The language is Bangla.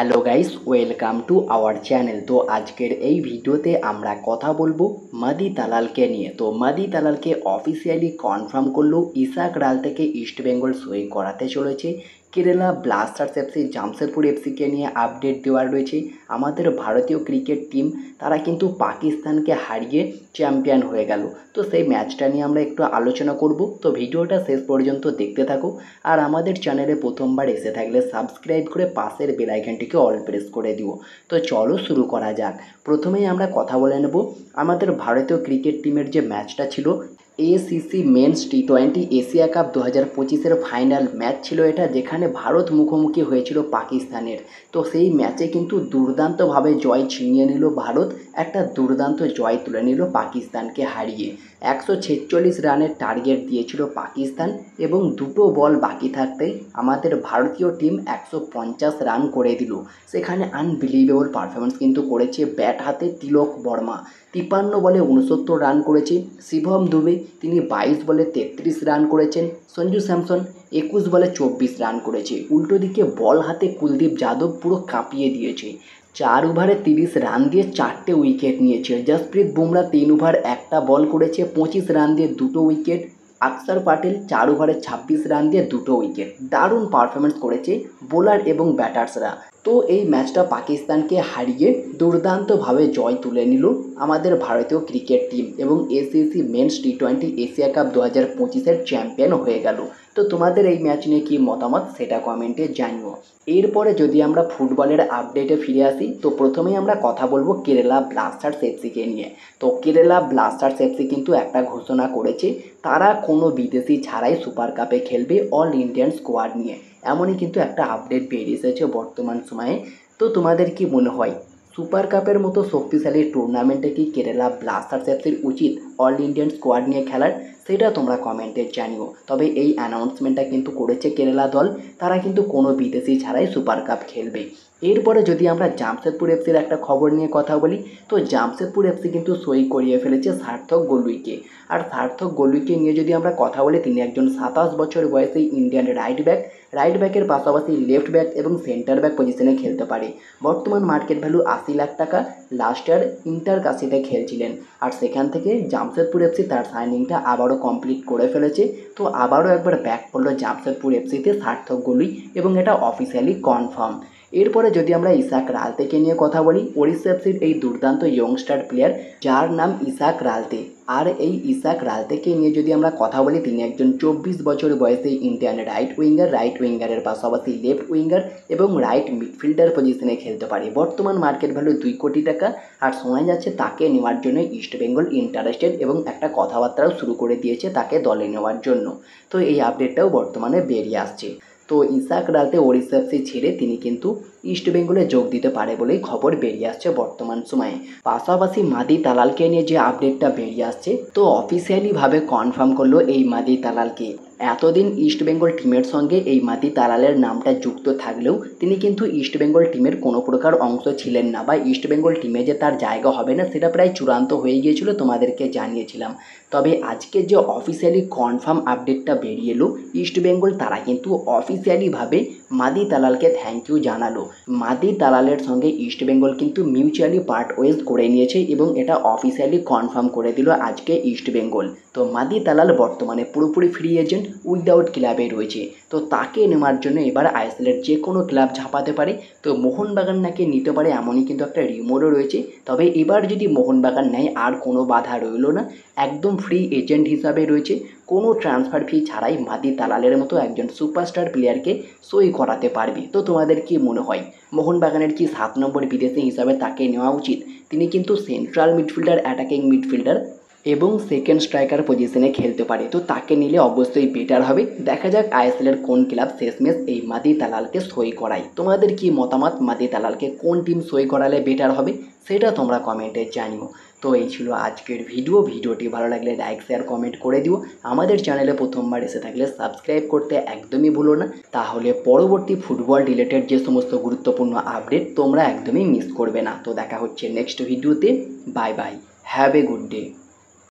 Hello guys, welcome to our channel. তো আজকের এই ভিডিওতে আমরা কথা বলবো মাদি তালালকে নিয়ে। তো মাদি তালালকে অফিসিয়ালি কনফার্ম করলো ইসাক রাল থেকে ইস্টবেঙ্গল সই করাতে চলেছে। কেরালা ব্লাস্টার্স এফসি জামশেদপুর এফসিকে নিয়ে আপডেট দেওয়ার রয়েছে। আমাদের ভারতীয় ক্রিকেট টিম তারা কিন্তু পাকিস্তানকে হারিয়ে চ্যাম্পিয়ন হয়ে গেল। তো সেই ম্যাচটা নিয়ে আমরা একটু আলোচনা করব। তো ভিডিওটা শেষ পর্যন্ত দেখতে থাকো। আর আমাদের চ্যানেলে প্রথমবার এসে থাকলে সাবস্ক্রাইব করে পাশের বেল আইকনটিকে অল প্রেস করে দিও। তো চলো শুরু করা যাক। প্রথমেই আমরা কথা বলে নেব আমাদের ভারতীয় ক্রিকেট টিমের যে ম্যাচটা ছিল এসিসি মেন্স টি20 এশিয়া কাপ 2025-এর ফাইনাল ম্যাচ ছিল এটা, যেখানে ভারত মুখোমুখি হয়েছিল পাকিস্তানের। তো সেই ম্যাচে কিন্তু দুর্দান্তভাবে জয় ছিনিয়ে নিল ভারত, একটা দুর্দান্ত জয় তুলে নিল পাকিস্তানকে হারিয়ে। 146 রানের টার্গেট দিয়েছিল পাকিস্তান এবং দুটো বল বাকি থাকতেই আমাদের ভারতীয় টিম 150 রান করে দিল। সেখানে আনবিলিভেবল পারফরমেন্স কিন্তু করেছে ব্যাট হাতে তিলক বর্মা। 53 বলে 69 রান করেছে। শিবম দুবে তিনি 22 বলে 33 রান করেছেন। সঞ্জু স্যামসন 21 বলে 24 রান করেছে। উল্টো দিকে বল হাতে কুলদীপ যাদব পুরো কাঁপিয়ে দিয়েছে। 4 ওভারে 30 রান দিয়ে 4টে উইকেট নিয়েছে। জসপ্রীত বুমরা 3 ওভার 1টা বল করেছে, 25 রান দিয়ে 2টো উইকেট। আকসার প্যাটেল 4 ওভারে 26 রান দিয়ে 2টো উইকেট। দারুণ পারফরমেন্স করেছে বোলার এবং ব্যাটার্সরা। তো এই ম্যাচটা পাকিস্তানকে হারিয়ে দুর্দান্তভাবে জয় তুলে নিল আমাদের ভারতীয় ক্রিকেট টিম এবং এসিসি মেন্স টি20 এশিয়া কাপ 2025-এর চ্যাম্পিয়ন হয়ে গেল। তো তোমাদের এই ম্যাচ নিয়ে কী মতামত সেটা কমেন্টে জানিও। এরপরে যদি আমরা ফুটবলের আপডেটে ফিরে আসি, তো প্রথমেই আমরা কথা বলবো কেরালা ব্লাস্টার্স এফসিকে নিয়ে। তো কেরালা ব্লাস্টার্স এফসি কিন্তু একটা ঘোষণা করেছে, তারা কোনো বিদেশি ছাড়াই সুপার কাপে খেলবে অল ইন্ডিয়ান স্কোয়াড নিয়ে। এমনই কিন্তু একটা আপডেট বেরিয়ে এসেছে বর্তমান সময়ে। তো তোমাদের কি মনে হয় সুপার কাপের মতো শক্তিশালী টুর্নামেন্টে কি কেরালা ব্লাস্টার্স এফসির উচিত অল ইন্ডিয়ান স্কোয়াড নিয়ে খেলার? সেটা তোমরা কমেন্টে জানিও। তবে এই অ্যানাউন্সমেন্টটা কিন্তু করেছে কেরালা দল, তারা কিন্তু কোনো বিদেশি ছাড়াই সুপার কাপ খেলবে। এরপরে যদি আমরা জামশেদপুর এফসির একটা খবর নিয়ে কথা বলি, তো জামশেদপুর এফসি কিন্তু সই করিয়ে ফেলেছে সার্থক গোলুইকে। আর সার্থক গোলুইকে নিয়ে যদি আমরা কথা বলি, তিনি একজন 27 বছর বয়সী ইন্ডিয়ান রাইট ব্যাকের পাশাপাশি লেফট ব্যাক এবং সেন্টার ব্যাক পজিশনে খেলতে পারে। বর্তমান মার্কেট ভ্যালু 80 লাখ টাকা। লাস্ট ইয়ার ইন্টার কাশিতে খেলছিলেন, আর সেখান থেকে জামশেদপুর এফসি তার সাইনিংটা আবারও কমপ্লিট করে ফেলেছে। তো আবারও একবার ব্যাক করলো জামশেদপুর এফসিতে সার্থক গোলুই এবং এটা অফিসিয়ালি কনফার্ম। এরপরে যদি আমরা ইসাক রালতেকে নিয়ে কথা বলি, ওড়িশা এফসির এই দুর্দান্ত ইয়ংস্টার প্লেয়ার যার নাম ইসাক রালতে। আর এই ইসাক রালতেকে নিয়ে যদি আমরা কথা বলি, তিনি একজন 24 বছর বয়সী ইন্ডিয়ান রাইট উইঙ্গারের পাশাপাশি লেফট উইঙ্গার এবং রাইট মিডফিল্ডার পজিশনে খেলতে পারে। বর্তমান মার্কেট ভ্যালু 2 কোটি টাকা। আর শোনা যাচ্ছে তাকে নেওয়ার জন্য ইস্টবেঙ্গল ইন্টারেস্টেড এবং একটা কথাবার্তাও শুরু করে দিয়েছে তাকে দলে নেওয়ার জন্য। তো এই আপডেটটাও বর্তমানে বেরিয়ে আসছে। তো ইসাক রালতে ওড়িশা এফসি ছেড়ে তিনি কিন্তু ইস্টবেঙ্গলে যোগ দিতে পারে বলেই খবর বেরিয়ে আসছে বর্তমান সময়ে। পাশাপাশি মাদি তালালকে নিয়ে যে আপডেটটা বেরিয়ে আসছে, তো অফিসিয়ালিভাবে কনফার্ম করলো এই মাদি তালালকে। এতদিন ইস্টবেঙ্গল টিমের সঙ্গে এই মাদি তালালের নামটা যুক্ত থাকলেও তিনি কিন্তু ইস্টবেঙ্গল টিমের কোনো প্রকার অংশ ছিলেন না, বা ইস্টবেঙ্গল টিমে যে তার জায়গা হবে না সেটা প্রায় চূড়ান্ত হয়ে গিয়েছিল, তোমাদেরকে জানিয়েছিলাম। তবে আজকে যে অফিসিয়ালি কনফার্ম আপডেটটা বেরিয়ে এলো, ইস্টবেঙ্গল তারা কিন্তু অফিসিয়ালিভাবে মাদি তালালকে থ্যাংক ইউ জানালো। মাদি তালালের সঙ্গে ইস্টবেঙ্গল কিন্তু মিউচুয়ালি পার্ট ওয়েজ করে নিয়েছে এবং এটা অফিসিয়ালি কনফার্ম করে দিল আজকে ইস্টবেঙ্গল। তো মাদি তালাল বর্তমানে পুরোপুরি ফ্রি এজেন্ট উইদাউট ক্লাবে রয়েছে। তো তাকে নেওয়ার জন্য এবার আইএসএলের যে কোনো ক্লাব ঝাঁপাতে পারে। তো মোহনবাগান নাকি নিতে পারে, এমনই কিন্তু একটা রিমোরও রয়েছে। তবে এবার যদি মোহনবাগান নেয় আর কোনো বাধা রইল না, একদম ফ্রি এজেন্ট হিসাবে রয়েছে। কোনো ট্রান্সফার ফি ছাড়াই মাদি তালালের মতো একজন সুপারস্টার প্লেয়ারকে সই করাতে পারবে। তো তোমাদের কি মনে হয় মোহনবাগানের কি 7 নম্বর বিদেশি হিসাবে তাকে নেওয়া উচিত? তিনি কিন্তু সেন্ট্রাল মিডফিল্ডার, অ্যাটাকিং মিডফিল্ডার এবং সেকেন্ড স্ট্রাইকার পজিশনে খেলতে পারে। তো তাকে নিলে অবশ্যই বেটার হবে। দেখা যাক আইএসএলের কোন ক্লাব শেষমেশ এই মাদি তালালকে সই করায়। তোমাদের কি মতামত, মাদি তালালকে কোন টিম সই করালে বেটার হবে সেটা তোমরা কমেন্টে জানিও। তো এই ছিল আজকের ভিডিওটি ভালো লাগলে লাইক শেয়ার কমেন্ট করে দিও। আমাদের চ্যানেলে প্রথমবার এসে থাকলে সাবস্ক্রাইব করতে একদমই ভুলো না, তাহলে পরবর্তী ফুটবল রিলেটেড যে সমস্ত গুরুত্বপূর্ণ আপডেট তোমরা একদমই মিস করবে না। তো দেখা হচ্ছে নেক্সট ভিডিওতে। Bye bye, have a good day.